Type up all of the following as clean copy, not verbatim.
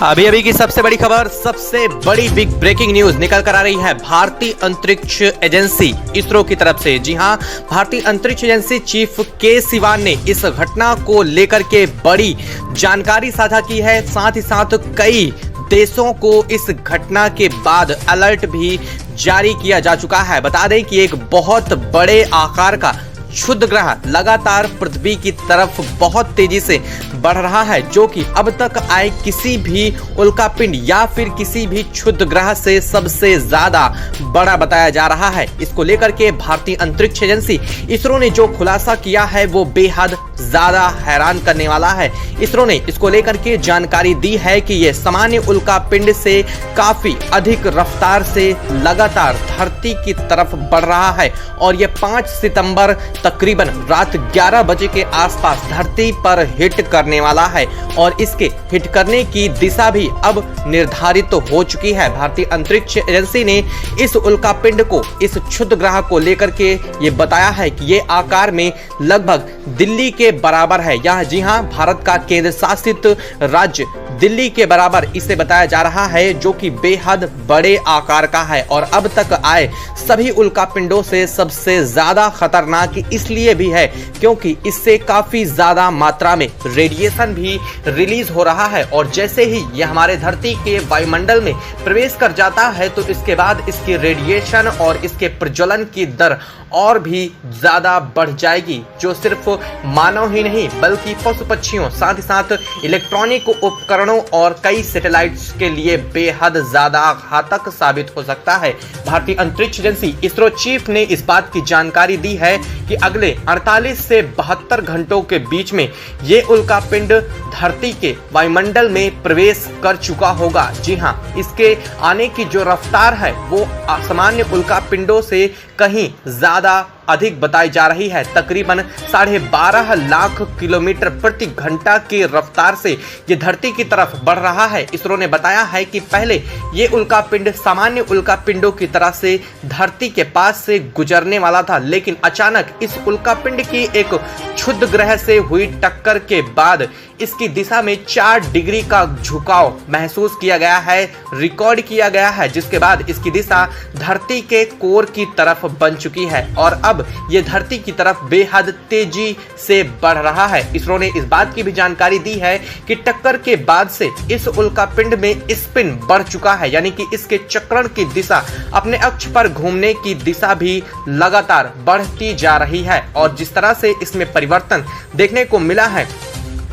अभी अभी की सबसे बड़ी खबर, सबसे बड़ी बिग ब्रेकिंग न्यूज निकल कर आ रही है भारतीय अंतरिक्ष एजेंसी इसरो की तरफ से। जी हां, भारतीय अंतरिक्ष एजेंसी चीफ के सिवान ने इस घटना को लेकर के बड़ी जानकारी साझा की है। साथ ही साथ कई देशों को इस घटना के बाद अलर्ट भी जारी किया जा चुका है। बता दें कि एक बहुत बड़े आकार का क्षुद्र ग्रह लगातार पृथ्वी की तरफ बहुत तेजी से बढ़ रहा है, जो कि अब तक आए किसी भी उल्कापिंड या फिर किसी भी क्षुद्र ग्रह से सबसे ज्यादा बड़ा बताया जा रहा है। इसको लेकर के भारतीय अंतरिक्ष एजेंसी इसरो ने जो खुलासा किया है वो बेहद ज्यादा हैरान करने वाला है। इसरो ने इसको लेकर के जानकारी दी है कि यह सामान्य उल्कापिंड से काफी अधिक रफ्तार से लगातार धरती की तरफ बढ़ रहा है और यह 5 सितंबर तकरीबन रात 11 बजे के आसपास धरती पर हिट करने वाला है और इसके हिट करने की दिशा भी अब निर्धारित तो हो चुकी है। भारतीय अंतरिक्ष एजेंसी ने इस उल्कापिंड को, इस क्षुद्र ग्रह को लेकर के ये बताया है कि ये आकार में लगभग दिल्ली के बराबर है। यहाँ जी हाँ, भारत का केंद्र शासित राज्य दिल्ली के बराबर इसे बताया जा रहा है, जो कि बेहद बड़े आकार का है और अब तक आए सभी उल्कापिंडों से सबसे ज्यादा खतरनाक इसलिए भी है क्योंकि इससे काफी ज्यादा मात्रा में रेडिएशन भी रिलीज हो रहा है और जैसे ही यह हमारे धरती के वायुमंडल में प्रवेश कर जाता है तो इसके बाद इसकी रेडिएशन और इसके प्रज्वलन की दर और भी ज्यादा बढ़ जाएगी, जो सिर्फ मानव ही नहीं बल्कि पशु पक्षियों, साथ ही साथ इलेक्ट्रॉनिक उपकरणों और कई सैटेलाइट्स के लिए बेहद ज्यादा घातक साबित हो सकता है। भारतीय अंतरिक्ष एजेंसी इसरो चीफ ने इस बात की जानकारी दी है कि अगले 48 से 72 घंटों के बीच में ये उल्कापिंड धरती के वायुमंडल में प्रवेश कर चुका होगा। जी हाँ, इसके आने की जो रफ्तार है वो सामान्य उल्कापिंडों से कहीं ज्यादा अधिक बताई जा रही है। तकरीबन 12.5 लाख किलोमीटर प्रति घंटा की रफ्तार से ये धरती की तरफ बढ़ रहा है। इसरो ने बताया है कि पहले ये उल्कापिंड सामान्य उल्कापिंडों की तरह से धरती के पास से गुजरने वाला था, लेकिन अचानक इस उल्कापिंड की एक क्षुद्र ग्रह से हुई टक्कर के बाद इसकी दिशा में 4 डिग्री का झुकाव महसूस किया गया है, रिकॉर्ड किया गया है, जिसके बाद इसकी दिशा धरती के कोर की तरफ बन चुकी है और अब ये धरती की तरफ बेहद तेजी से बढ़ रहा है। इसरो ने इस बात की भी जानकारी दी है कि टक्कर के बाद से इस उल्कापिंड में स्पिन बढ़ चुका है, यानी कि इसके चक्रण की दिशा, अपने अक्ष पर घूमने की दिशा भी लगातार बढ़ती जा रही है और जिस तरह से इसमें परिवर्तन देखने को मिला है,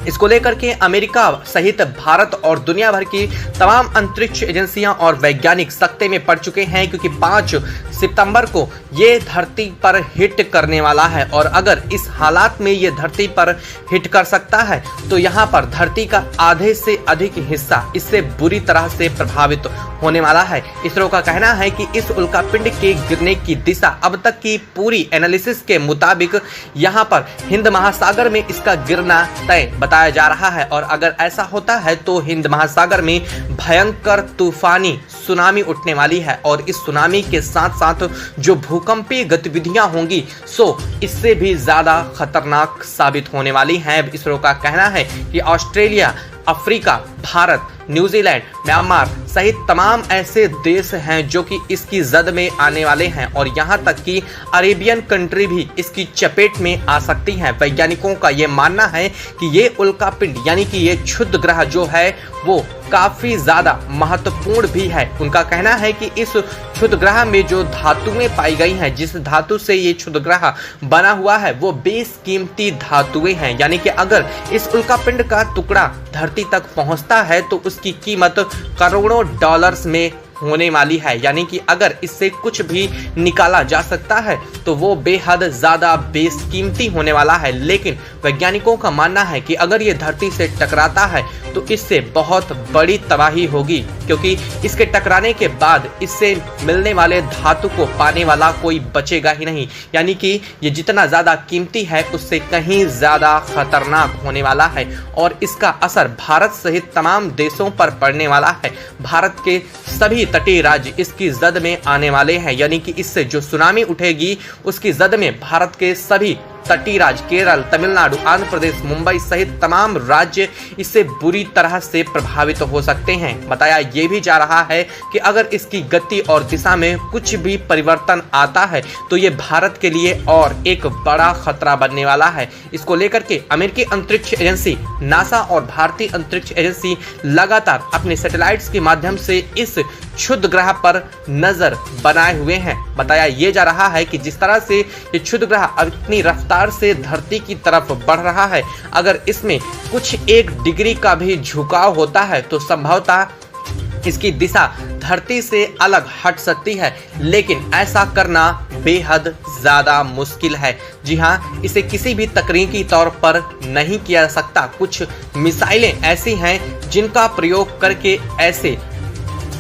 इसको लेकर के अमेरिका सहित भारत और दुनिया भर की तमाम अंतरिक्ष एजेंसियां और वैज्ञानिक सकते में पड़ चुके हैं, क्योंकि 5 सितंबर को ये धरती पर हिट करने वाला है और अगर इस हालात में ये धरती पर हिट कर सकता है तो यहाँ पर धरती का आधे से अधिक हिस्सा इससे बुरी तरह से प्रभावित होने वाला है। इसरो का कहना है कि इस उल्कापिंड के गिरने की दिशा अब तक की पूरी एनालिसिस के मुताबिक यहाँ पर हिंद महासागर में इसका गिरना तय बताया जा रहा है और अगर ऐसा होता है तो हिंद महासागर में भयंकर तूफानी सुनामी उठने वाली है और इस सुनामी के साथ साथ जो भूकंपीय गतिविधियां होंगी सो इससे भी ज्यादा खतरनाक साबित होने वाली हैं। इसरो का कहना है कि Australia, Africa, Bharat, New Zealand, Myanmar सहित तमाम ऐसे देश हैं जो कि इसकी जद में आने वाले हैं और यहाँ तक कि अरेबियन कंट्री भी इसकी चपेट में आ सकती हैं। वैज्ञानिकों का ये मानना है कि ये उल्कापिंड यानी कि ये क्षुद्र ग्रह जो है वो काफी ज्यादा महत्वपूर्ण भी है। उनका कहना है कि इस क्षुद्र ग्रह में जो धातुएं पाई गई हैं, जिस धातु से ये क्षुद्र ग्रह बना हुआ है वो बेशकीमती धातुएं हैं, यानी कि अगर इस उल्कापिंड का टुकड़ा धरती तक पहुंचता है तो उसकी कीमत करोड़ों डॉलर्स में होने वाली है, यानी कि अगर इससे कुछ भी निकाला जा सकता है तो वो बेहद ज्यादा बेशकीमती होने वाला है। लेकिन वैज्ञानिकों का मानना है कि अगर ये धरती से टकराता है तो इससे बहुत बड़ी तबाही होगी, क्योंकि इसके टकराने के बाद इससे मिलने वाले धातु को पाने वाला कोई बचेगा ही नहीं, यानी कि ये जितना ज्यादा कीमती है उससे कहीं ज्यादा खतरनाक होने वाला है और इसका असर भारत सहित तमाम देशों पर पड़ने वाला है। भारत के सभी तटीय राज्य इसकी जद में आने वाले हैं, यानी कि इससे जो सुनामी उठेगी उसकी जद में भारत के सभी तटीय राज्य केरल, तमिलनाडु, आंध्र प्रदेश, मुंबई सहित तमाम राज्य इससे बुरी तरह से प्रभावित हो सकते हैं। बताया ये भी जा रहा है कि अगर इसकी गति और दिशा में कुछ भी परिवर्तन आता है तो ये भारत के लिए और एक बड़ा खतरा बनने वाला है। इसको लेकर के अमेरिकी अंतरिक्ष एजेंसी नासा और भारतीय अंतरिक्ष एजेंसी लगातार अपने सैटेलाइट्स के माध्यम से इस क्षुद्र ग्रह पर नजर बनाए हुए हैं। बताया ये जा रहा है कि जिस तरह से ये क्षुद्र ग्रह अपनी रफ्तार से धरती की तरफ बढ़ रहा है, अगर इसमें कुछ 1 डिग्री का भी झुकाव होता है तो संभवतः इसकी दिशा धरती से अलग हट सकती है, लेकिन ऐसा करना बेहद ज्यादा मुश्किल है। जी हाँ, इसे किसी भी तकनीकी तौर पर नहीं किया जा सकता। कुछ मिसाइलें ऐसी हैं जिनका प्रयोग करके ऐसे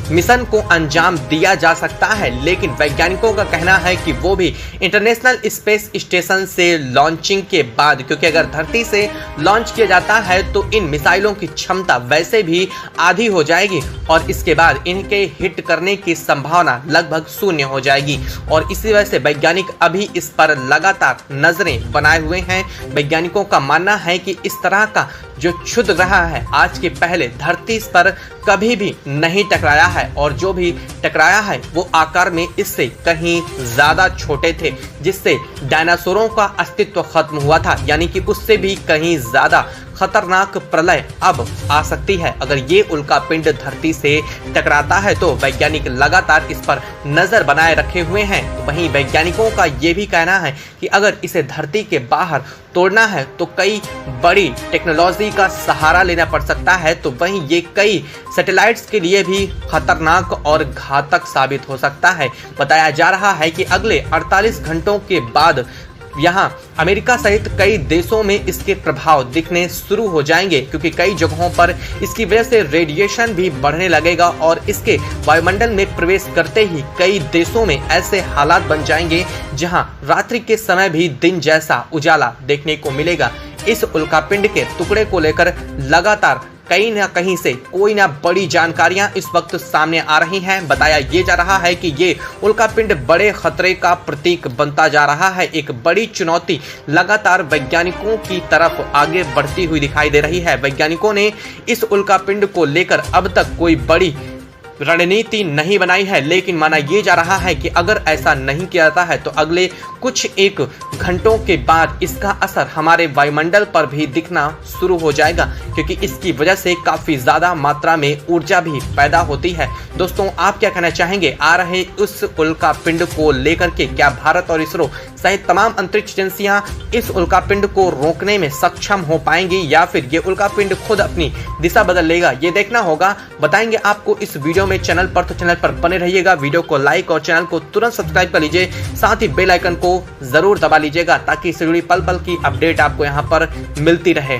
मिशन को अंजाम दिया जा सकता है, लेकिन वैज्ञानिकों का कहना है कि वो भी इंटरनेशनल स्पेस स्टेशन से लॉन्चिंग के बाद, क्योंकि अगर धरती से लॉन्च किया जाता है तो इन मिसाइलों की क्षमता वैसे भी आधी हो जाएगी और इसके बाद इनके हिट करने की संभावना लगभग शून्य हो जाएगी। और इसी वजह से वैज्ञानिक अभी इस पर लगातार नजरें बनाए हुए हैं। वैज्ञानिकों का मानना है कि इस तरह का जो क्षुद्र ग्रह है आज के पहले धरती पर कभी भी नहीं टकराया है और जो भी टकराया है वो आकार में इससे कहीं ज्यादा छोटे थे, जिससे डायनासोरों का अस्तित्व खत्म हुआ था। यानी कि उससे भी कहीं ज्यादा खतरनाक प्रलय अब आ सकती है अगर ये उल्कापिंड धरती से टकराता है तो। वैज्ञानिक लगातार इस पर नजर बनाए रखे हुए हैं। वहीं वैज्ञानिकों का ये भी कहना है कि अगर इसे धरती के बाहर तोड़ना है तो कई बड़ी टेक्नोलॉजी का सहारा लेना पड़ सकता है, तो वहीं ये कई सैटेलाइट्स के लिए भी खतरनाक और घातक साबित हो सकता है। बताया जा रहा है कि अगले 48 घंटों के बाद यहाँ अमेरिका सहित कई देशों में इसके प्रभाव दिखने शुरू हो जाएंगे, क्योंकि कई जगहों पर इसकी वजह से रेडिएशन भी बढ़ने लगेगा और इसके वायुमंडल में प्रवेश करते ही कई देशों में ऐसे हालात बन जाएंगे जहां रात्रि के समय भी दिन जैसा उजाला देखने को मिलेगा। इस उल्कापिंड के टुकड़े को लेकर लगातार कहीं ना कहीं से कोई ना बड़ी जानकारियां इस वक्त सामने आ रही हैं। बताया ये जा रहा है कि ये उल्कापिंड बड़े खतरे का प्रतीक बनता जा रहा है। एक बड़ी चुनौती लगातार वैज्ञानिकों की तरफ आगे बढ़ती हुई दिखाई दे रही है। वैज्ञानिकों ने इस उल्कापिंड को लेकर अब तक कोई बड़ी रणनीति नहीं बनाई है, लेकिन माना ये जा रहा है कि अगर ऐसा नहीं किया जाता है तो अगले कुछ 1 घंटों के बाद इसका असर हमारे वायुमंडल पर भी दिखना शुरू हो जाएगा, क्योंकि इसकी वजह से काफी ज्यादा मात्रा में ऊर्जा भी पैदा होती है। दोस्तों, आप क्या कहना चाहेंगे आ रहे उस उल्कापिंड को लेकर के? क्या भारत और इसरो सहित तमाम अंतरिक्ष एजेंसियां इस उल्कापिंड को रोकने में सक्षम हो पाएंगी या फिर ये उल्कापिंड खुद अपनी दिशा बदल लेगा? ये देखना होगा। बताएंगे आपको इस वीडियो में। चैनल पर बने रहिएगा। वीडियो को लाइक और चैनल को तुरंत सब्सक्राइब कर लीजिए, साथ ही बेल आइकन को जरूर दबा लीजिएगा ताकि इससे जुड़ी पल पल की अपडेट आपको यहाँ पर मिलती रहे।